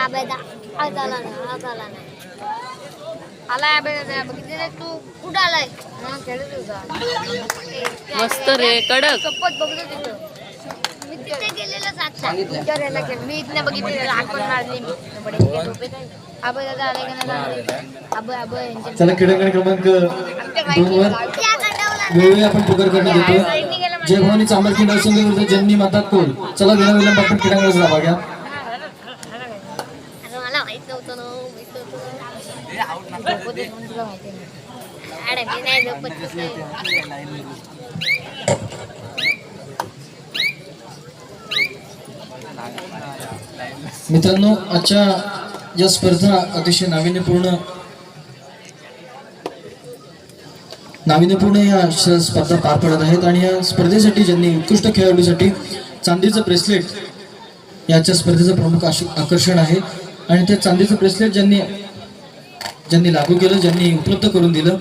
आबेदा आला नाही आला आबेदा बघितले तू कुठं आलाय खेळत होता मस्त रे कडक चप्पत बघतो तिथं मी तिथे गेलेलं विचारायला गेलो मी इथनं बघितलेलं आठवण मारली मी आबे दादा आले का नाही आबे चला क्रीडांगण क्रमांक 2 वर वेळोवेळी आपण पुकार करण्यात येतो. जय भवानी चांबरकी नरसिंह विरुद्ध जननी माता कोल. चला विनाविलंब आपण क्रीडांगणात जावा घ्या. मला माहित नव्हतं मित्रांनो, आजच्या या स्पर्धा अतिशय नाविन्यपूर्ण या स्पर्धा पार पडत आहेत आणि या स्पर्धेसाठी ज्यांनी उत्कृष्ट खेळाडूसाठी चांदीचं ब्रेसलेट याच्या स्पर्धेचं प्रमुख आकर्षण आहे. आणि त्या चांदीचं ब्रेसलेट ज्यांनी लागू केलं, ज्यांनी उपलब्ध करून दिलं,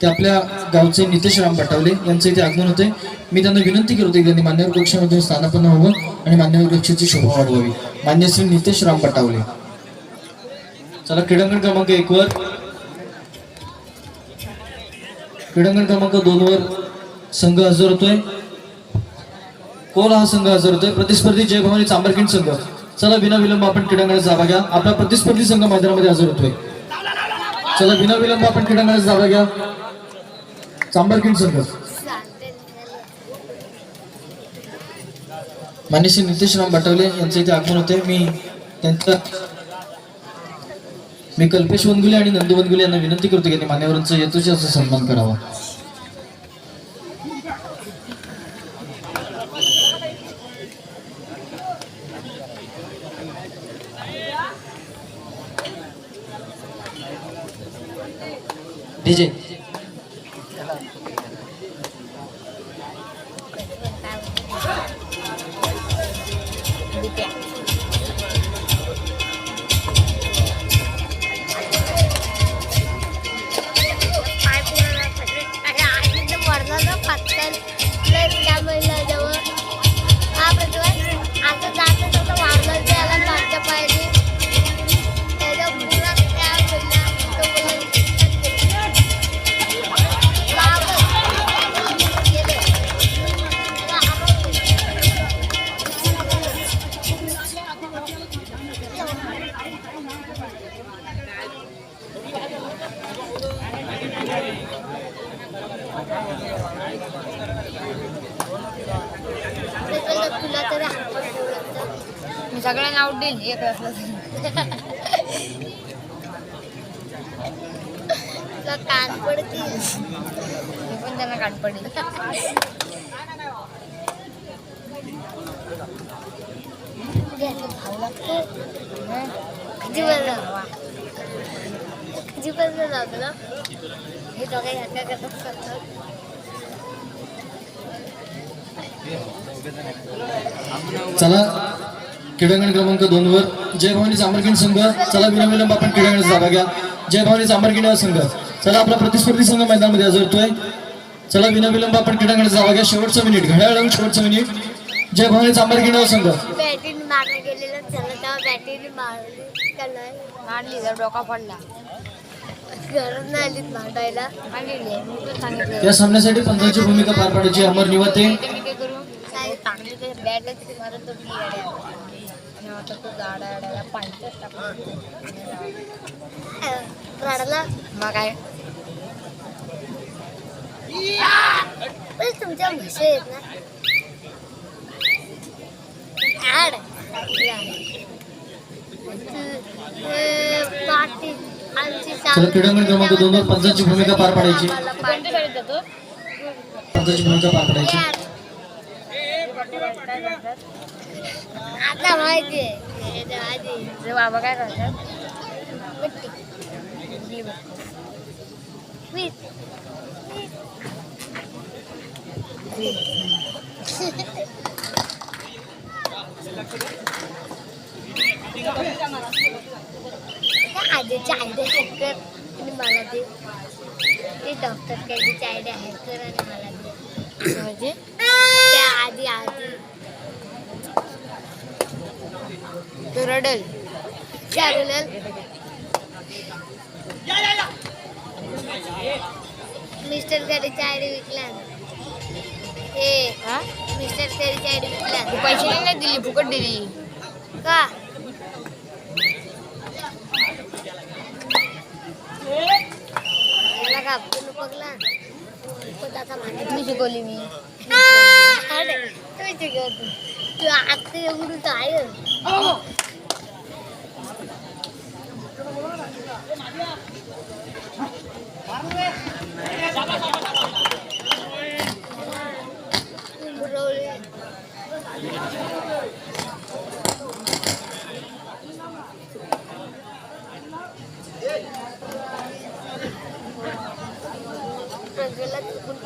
ते आपल्या गावचे नितेश राम बटावले यांचं इथे आगमन होते. मी त्यांना विनंती करतो की त्यांनी मान्यवर कक्षामधून स्थानापन्न व्हावं आणि मान्यवर कक्षाची शोभा वाढवावी. मान्य श्री नितेश राम बटावले. चला क्रीडांगण क्रमांक 1 वर. क्रीडांगण क्रमांक 2 वर संघ हजर होतोय. कोल हा संघ हजर होतोय. प्रतिस्पर्धी जय भवानी चांबरकिंड संघ. चला विनाविलंब आपण क्रीडांगणात जावा घ्या. आपला प्रतिस्पर्धी संघ मैदानामध्ये हजर होतोय. चला विनाविलंब आपण क्रीडांगणात जावा घ्या. चांबरकिंड संघ. मान्य श्री नितेश राम बटावले यांचे इथे आगमन होते. मी कल्पेश वनगुले आणि नंदू वनगुले यांना विनंती करतो की त्यांनी मान्यवरांचा यथोचित असा सन्मान करावा. डीजे मी सगळ्यांना आउट देईल एक कान पडतील मी पण त्यांना कान पडेल. जीवन लागलं हे दोघे ह्या करतात. चला क्रीडांगण क्रमांक 2 वर जय भवानी चांबरकिंड संघ. चला विनाविलंब आपण क्रीडांगणात जावा घ्या. जय भवानी चांबरकिंड संघ. चला आपला प्रतिस्पर्धी संघ मैदानामध्ये हजर होतोय. चला विनाविलंब आपण क्रीडांगणात जावा घ्या. शेवटचं मिनिट घड्याळ लावून शेवटचं मिनिट. जय भवानी चांबरकिंड संघ. बॅटीने मारलं गेलेलं चला तेव्हा बॅटीने मारली जर डोका पडला गरज नाही आलीत मांडायला. या सामन्यासाठी पंचांची भूमिका पार पाडायची अमर निवाते. तुमच्या म्हशी आहेत ना चला क्रीडांगण क्रमांक 2 वर पंचांची भूमिका पार पाडायची. पंचांची भूमिका पार पाडायची. आता माहिती आहे बाबा काय करतात. आधीच्या आयडिया हॅक कर आणि मला दे. ते डॉक्टर कॅडीची आयडिया हॅक कर आणि मला दे. म्हणजे त्या आधी आधी तो रडल चारुलाल मिस्टर गाडीची आयडी विकला मिस्टर गाडीची आयडी विकला पैसे नाही दिली फुकट दिली का याला का तू पगला मी शिकवली मी तुम्ही शिकवतो तू आता एवढं काय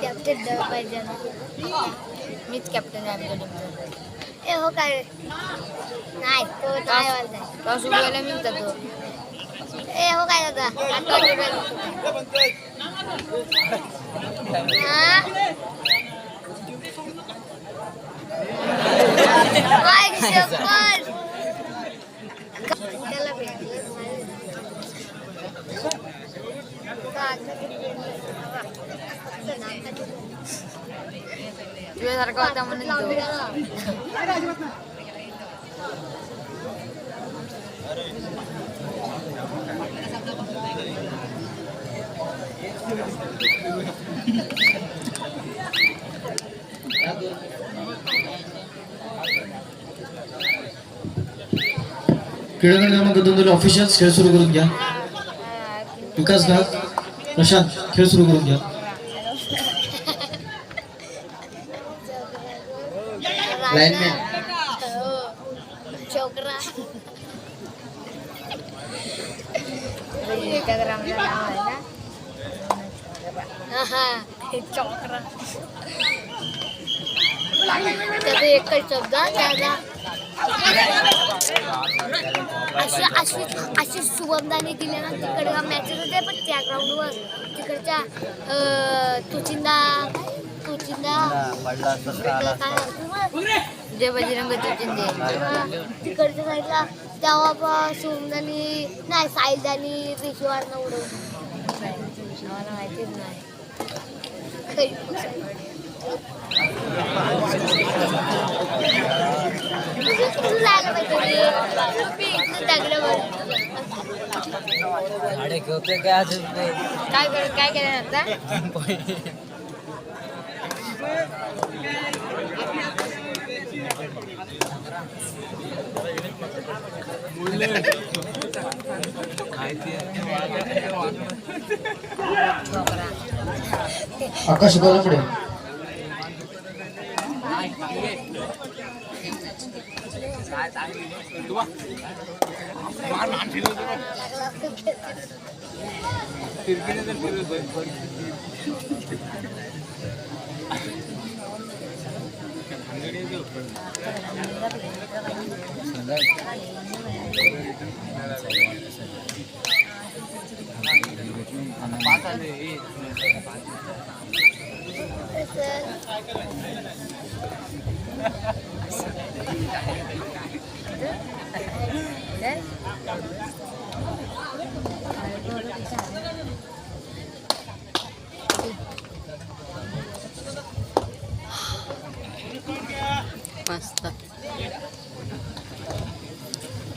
कॅप्टन द्यायला पाहिजे ना मीच कॅप्टन आहे आमच्या टीमचा ए हो काय नाही तो नाही वाला टॉस उडवायला मीच जातो ए हो काय दादा तुझ्यासारखा होता म्हणून क्रीडा क्रमांक 2 ऑफिशियल्स खेळ सुरू करून घ्या. विकास घात प्रशांत खेळ सुरू करून घ्या. लाइनमैन चोकरा एखादा रामचं नाव आहे ना चोकरा त्याचा एकच शब्द त्याचा अशी शुभमदानी दिल्या ना तिकडे मॅचेस होते पण त्या ग्राउंडवर तिकडच्या जय बजरंग चुचिंदे तिकडच्या साईडला तेव्हा शुभमदानी नाही साहिलदानी रिशिवारनं उडवली आम्हाला माहितीच नाही काय केलं आता आकाश बोला पुढे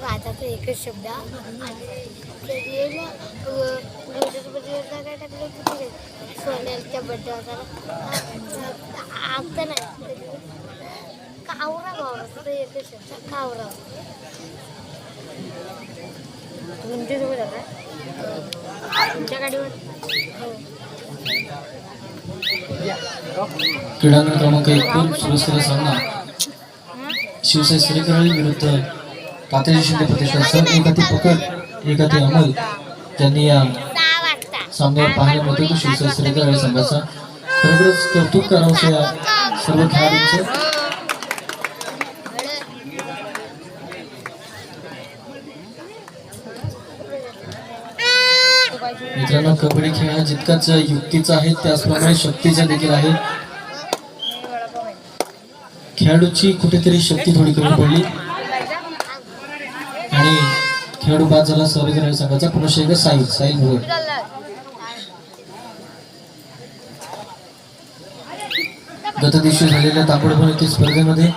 राजाचा एकच शब्द काय टाकलं सोन्याच्या बड्डे होता आता नाही कावरा गावरा एकच शब्द कावरा तुमच्यासोबत आता तुमच्या गाडीवर क्रीडांगण क्रमांक 1 सुरू असलेला सामना शिवसाई श्रीकरळी विरुद्ध तात्याजी शिंदे प्रतिष्ठानचं एक हाती पकड एक हाती अमल ज्यांनी या सामन्यावर पाहण्यामध्ये तो शिवसाई श्रीकरळी संघाचा खरोखरच कौतुक करावं या सर्व खेळाडूंचं. मित्रांनो कबड्डी खेळ हा जितकाच युक्तीचा आहे त्याचप्रमाणे शक्तीचा देखील आहे. खेळाडूची कुठेतरी शक्ती थोडी कमी पडली आणि खेळाडू बाद झाला सहकारी संघाचा. पुन्हा एकदा साहिल साहिल भुवड. गत दिवशी झालेल्या तांबडफोन येथील स्पर्धेमध्ये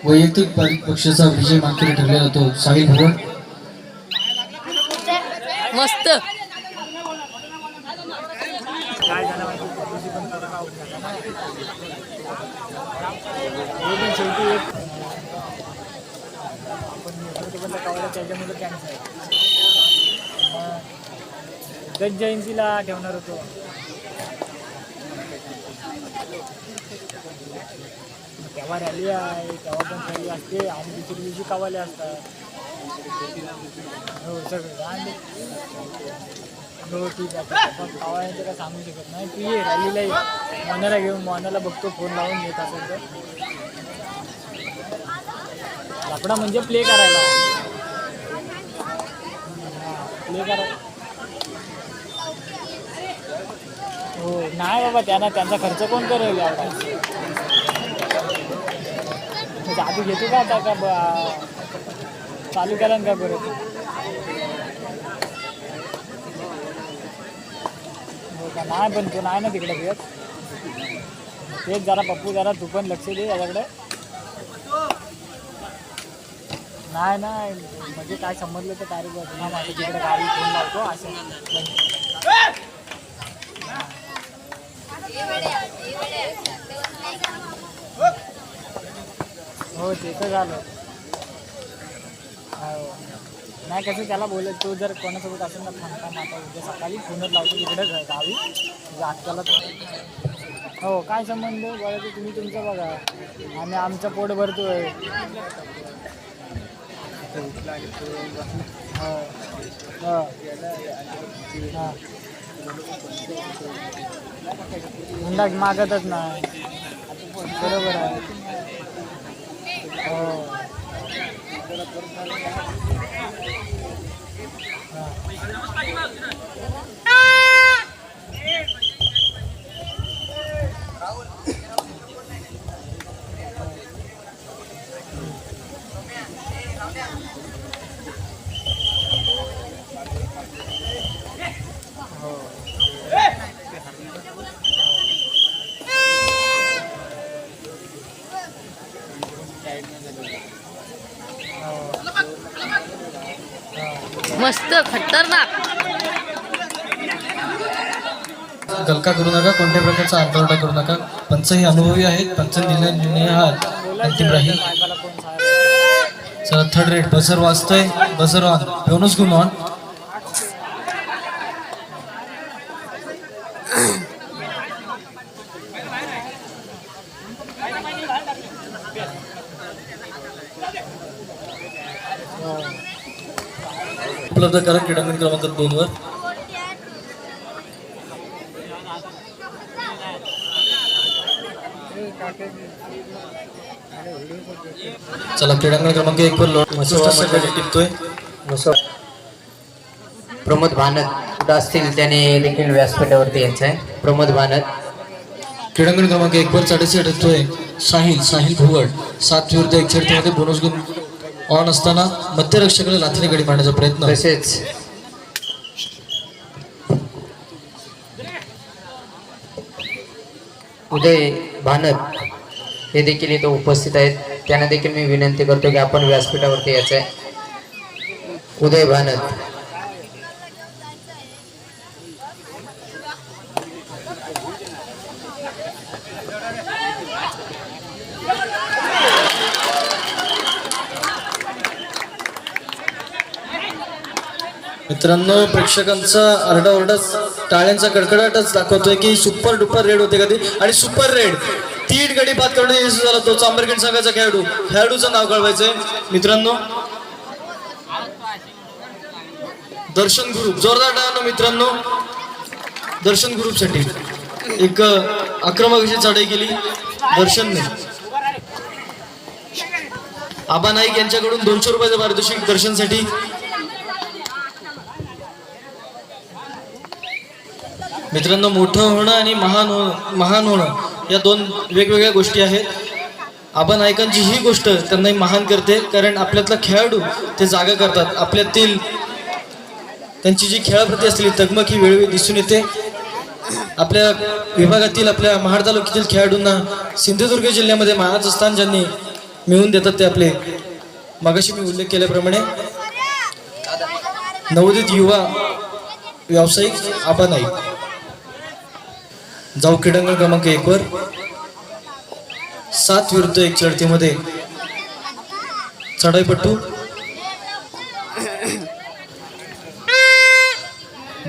वैयक्तिक पक्षाचा विजय मानकरी ठरलेला तो साहिल भुवड. मस्त दत्त जयंतीला ठेवणार होतो. तेव्हा रॅली आहे, तेव्हा पण रॅली असते आणि दुसऱ्या दिवशी कवाले असतात. हो सगळं आणि हो ठीक आहे. पण कवाल्यांचं काय सांगू शकत नाही. तू ये रॅलीला ये, मोनाला घेऊन मोनाला बघतो फोन लावून घेत असेल तर. लफडा म्हणजे प्ले करायला, प्ले करायला. हो नाही बाबा, त्यांचा खर्च कोण करेल एवढा. जादू घेतो का आता का चालू केला का परत. हो का नाही, पण तू नाही ना तिकडे घेत. तेच जरा पप्पू जरा तू पण लक्ष दे याच्याकडे. नाही नाही म्हणजे काय समजलं तर काय ना माझं तिकडे गाडी फोन लावतो असं. हो ते तर झालं. हो नाही कसं त्याला बोलत, तो जर कोणासोबत असेल ना थांबता माता उद्या सकाळी फोनच लावतो तिकडे गावी आजकाल. हो काय संबंध बघा, तुम्ही तुमचं बघा, आम्ही आमचं पोट भरतोय. हो हो हां हुंडा मागतच नाही, बरोबर आहे. हो मस्त खतरनाक. गलका करू नका, कोणत्या प्रकारचा आरडाओरडा करू नका. पंच हे अनुभवी आहेत. पंच निर्णय हा अंतिम राहील. चला थर्ड रेड बजर वाजतोय. बजर ऑन, बोनस गुण ऑन. उपलब्ध करा क्रीडांगण क्रमांक 2 वर. चला क्रीडांगण क्रमांक 1 वर टिकतोय प्रमोद भानत कुठं असतील त्याने देखील व्यासपीठावरती यायचं आहे. प्रमोद भानत. क्रीडांगण क्रमांक 1 वर 40 टिकतोय साहिल साहिल भुवड. 7 विरुद्ध 1 मध्ये बोनस गुण ऑन असताना मध्यरक्षकाला लाथीने गडी मारण्याचा प्रयत्न. तसेच उदय भानत हे देखील इथं उपस्थित आहेत. त्यांना देखील मी विनंती करतो की आपण व्यासपीठावरती यायचं आहे. उदय भानत. मित्रांनो प्रेक्षकांचा आरडाओरडाच टाळ्यांचा कडकडाटच दाखवतोय की सुपर डुपर रेड होते कधी आणि सुपर रेड 3 गडी बाद करून यशस्वी झाला तो चांबरखेड संघाचा खेळाडूचं नाव कळवायचंय मित्रांनो. दर्शन ग्रुप जोरदार टाळ्या मित्रांनो. दर्शन ग्रुप साठी एक आक्रमक अशी चढाई केली दर्शनने. आबा नाईक यांच्याकडून 200 रुपयाचं पारितोषिक दर्शनसाठी. मित्रांनो मोठं होणं आणि महान होणं या 2 वेगवेगळ्या गोष्टी आहेत. आबा नायकांची ही गोष्ट त्यांनाही महान करते, कारण आपल्यातला खेळाडू ते जागा करतात. आपल्यातील त्यांची जी खेळाप्रती असलेली तगमग ही वेळोवेळी दिसून येते. आपल्या विभागातील, आपल्या महाड तालुक्यातील खेळाडूंना सिंधुदुर्ग जिल्ह्यामध्ये मानाचं स्थान ज्यांनी मिळवून देतात ते आपले मगाशी मी उल्लेख केल्याप्रमाणे नवोदित युवा व्यावसायिक आबा नाईक. जाऊ क्रीडांगण क्रमांक 1 वर 7 विरुद्ध 1 लढतीमध्ये चढाईपट्टू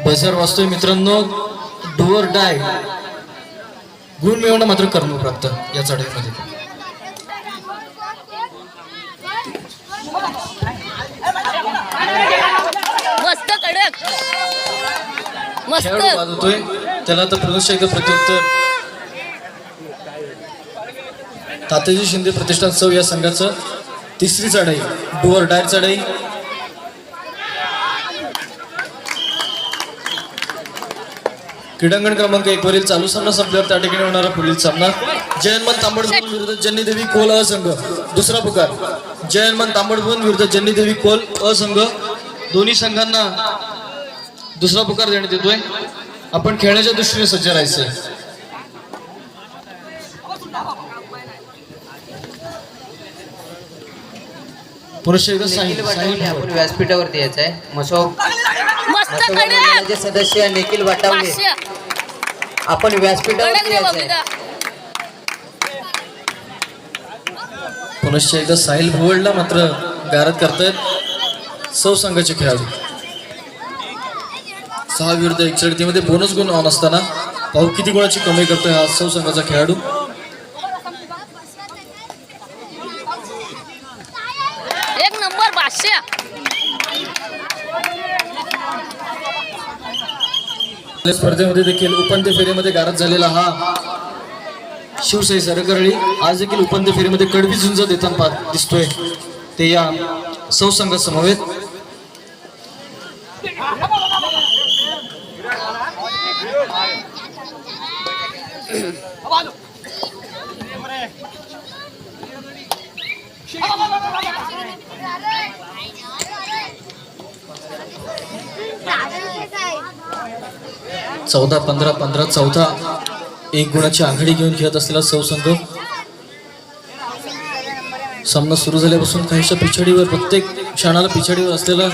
बजर वाजतोय मित्रांनो. डू ऑर डाय, गुण मिळवणं मात्र कर्मप्राप्त या चढाईमध्ये. मस्त कडक मस्त. खेळाडू वाजवतोय त्याला तर पुनश्च एकदा प्रत्युत्तर. तात्याजी शिंदे प्रतिष्ठान सौ या संघाचं तिसरी चढाई, डू ऑर डाय चढाई. क्रीडांगण क्रमांक 1 वरील चालू सामना संपल्यावर त्या ठिकाणी होणारा पुढील सामना जयनमन तांबडभून विरुद्ध जन्नीदेवी कोल अ संघ. दुसरा पुकार जयनमन तांबडभून विरुद्ध जन्नीदेवी कोल अ संघ. दोन्ही संघांना दुसरा पुकार देण्यात येतोय. आपण खेळण्याच्या दृष्टीने सज्ज राहायचंय. पुरुष एकदा निखिल वाटावले आपण व्यासपीठावरती यायचं आहे. मस्त कडक मंडळाचे सदस्य निखिल वाटावले पाचशे. आपण कडक व्यासपीठावरती रे यायचं आहे. बबिता. पुनश्च एकदा साहिल भुवडला मात्र गारद करतायत सौ संघाचे खेळाडू. 6 विरुद्ध 1 लढतीमध्ये बोनस गुण ऑन असताना पाहू किती गुणाची कमाई करतोय हा सौ संघाचा खेळाडू. एक नंबर 500. स्पर्धेमध्ये देखील उपांत्य फेरीमध्ये गारद झालेला हा शिवसाई सरकरळी आज देखील उपांत्य फेरीमध्ये कडवी झुंज देताना दिसतोय. ते या सौ संघ समवेत. चौदा 15 चौथा 1 गुणाची आघाडी घेऊन खेळत असलेला सौ संघ. सामना सुरू झाल्यापासून काहीशा पिछाडीवर, प्रत्येक क्षणाला पिछाडीवर असलेला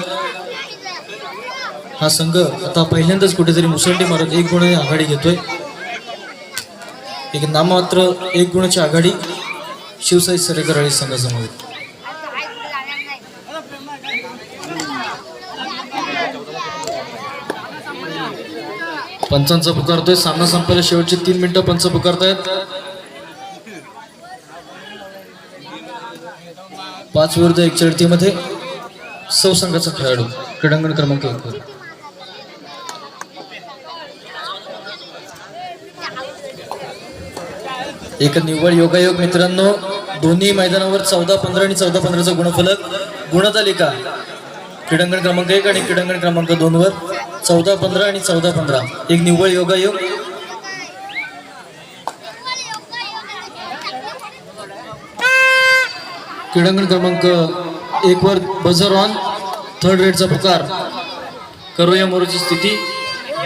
हा संघ आता पहिल्यांदाच कुठेतरी मुसंडी मारत 1 गुणाने आघाडी घेतोय. एक नाममात्र 1 गुणाची आघाडी शिवसाई सरेकरळी संघासमोर. पंचांचा पुकारतोय. सामना संपायला शेवटचे 3 मिनिटं पंच पुकारतायत. 5 विरुद्ध 1 लढतीमध्ये सौ संघाचा खेळाडू क्रीडांगण क्रमांक 1 वर. एक निव्वळ योगायोग मित्रांनो. दोन्ही मैदानावर 14-15 आणि 14-15चा गुणफलक. गुणतालिका क्रीडांगण क्रमांक 1 आणि क्रीडांगण क्रमांक 2 वर 14-15 आणि 14-15 एक निव्वळ योगायोग. क्रीडांगण क्रमांक 1 वर बझर ऑन. थर्ड रेडचा पुकार. करूया मोरची स्थिती.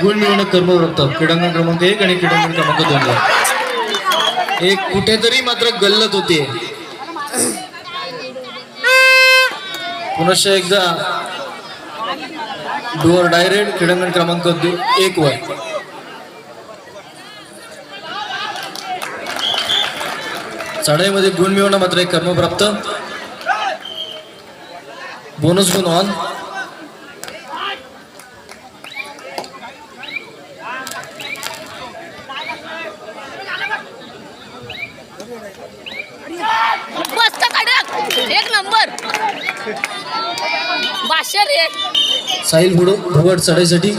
गुण मिळवणं कर्मवृत्त. क्रीडांगण क्रमांक 1 आणि क्रीडांगण क्रमांक 2 वर एक कुठेतरी मात्र गल्लत होते. पुनश्च एकदा डू ऑर डाय रेड क्रीडांगण क्रमांक 1 वर. चढाईमध्ये गुण मिळवणं मात्र एक कर्मप्राप्त. बोनस गुण ऑन. मस्त कडक 1 नंबर 500 रे. साहिल भुवड चढाईसाठी.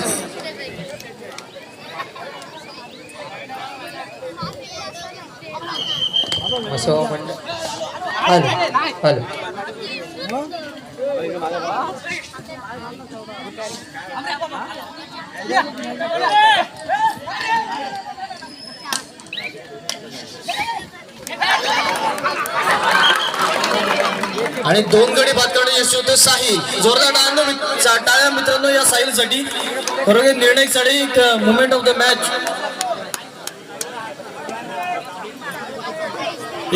मसोबा मंडळ. हॅलो हॅलो आणि 2 गडी बाद करणे यश होते साहिल. जोरदार टाळ्या मित्रांनो या साहिलसाठी. बरोबर निर्णायक साठी एक मुमेंट ऑफ द मॅच.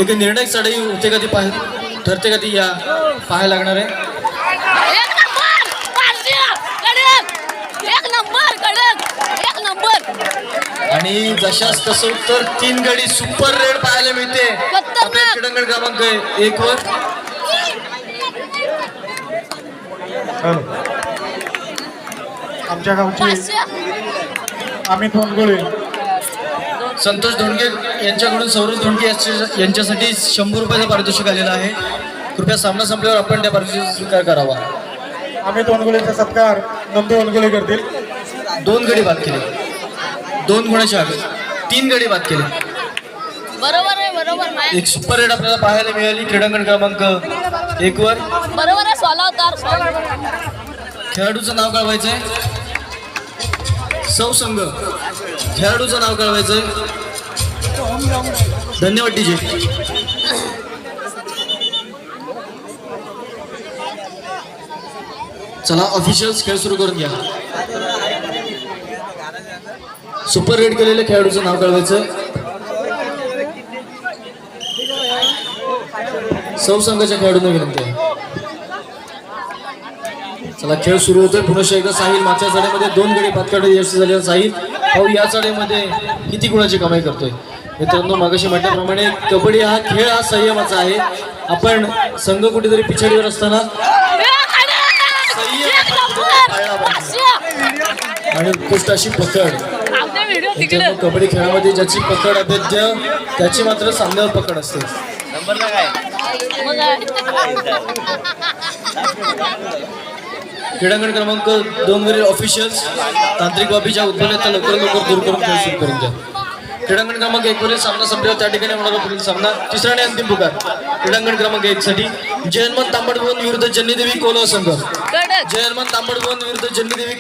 एक निर्णायक साठी होते का ती ठरते का ती या पाहायला लागणार आहे. एक नंबर बारशा कडक. एक नंबर कडक. एक नंबर. आणि जशाच तसं तर 3 गडी सुपर रेड पाहायला मिळते आपल्या क्रीडांगण क्रमांक 1 वर. आमच्या गावची बादशाह. आम्ही धोंडगोळे संतोष धोंडगे यांच्याकडून सौरभ धोंडगे यांच्यासाठी 100 रुपयाचं पारितोषिक आलेलं आहे. कृपया सामना संपल्यावर आपण त्या पारितोषिकाचा स्वीकार करावा. आम्ही धोंडगोळेचा सत्कार नंदू धोंडगोळे करतील. 2 गडी बाद केले. 2 गुणाच्या आगे 3 गडी बाद केले. बरोबर आहे बरोबर नाही. एक सुपर रेड आपल्याला पाहायला मिळाली क्रीडांगण क्रमांक 1 वर. बरोबर आहे सोला उतार. खेळाडूचं नाव कळवायचंय. सौ संघ खेळाडूचं नाव कळवायचंय. धन्यवाद डीजे. चला ऑफिशियल्स खेळ सुरू करून घ्या. सुपर रेड केलेल्या खेळाडूचं नाव कळवायचं. सौ संघाच्या खेळाडूंना विनंती आहे. चला खेळ सुरू होतोय. पुन्हा एकदा साहिल मागच्या चढ्यामध्ये 2 गडी बाद करण्यात यशस्वी झालेला साहिल भाऊ या चढ्यामध्ये किती गुणाची कमाई करतोय. मित्रांनो मागाशी म्हटल्याप्रमाणे कबड्डी हा खेळ हा संयमाचा आहे. आपण संघ कुठेतरी पिछाडीवर असताना आणि उत्कृष्ट अशी पकड. मित्रांनो कबड्डी खेळामध्ये ज्याची पकड अभेद्य त्याची मात्र सामन्यावर पकड असते. क्रीडांगण क्रमांक 2 वरील ऑफिशियल्स तांत्रिक बाबीच्या उद्भवण्याचा लवकर दूर करून खेळ सुरू करून द्या. क्रीडांगण क्रमांक 1 वरील सामना संपल्यावर त्या ठिकाणी होणारा पुढील सामना तिसरा आणि अंतिम पुकार क्रीडांगण क्रमांक 1 साठी जय हनुमान तांबडभुवन विरुद्ध जन्नीदेवी कोलवा संघ. कडक. जय हनुमान तांबडभुवन विरुद्ध जन्नीदेवी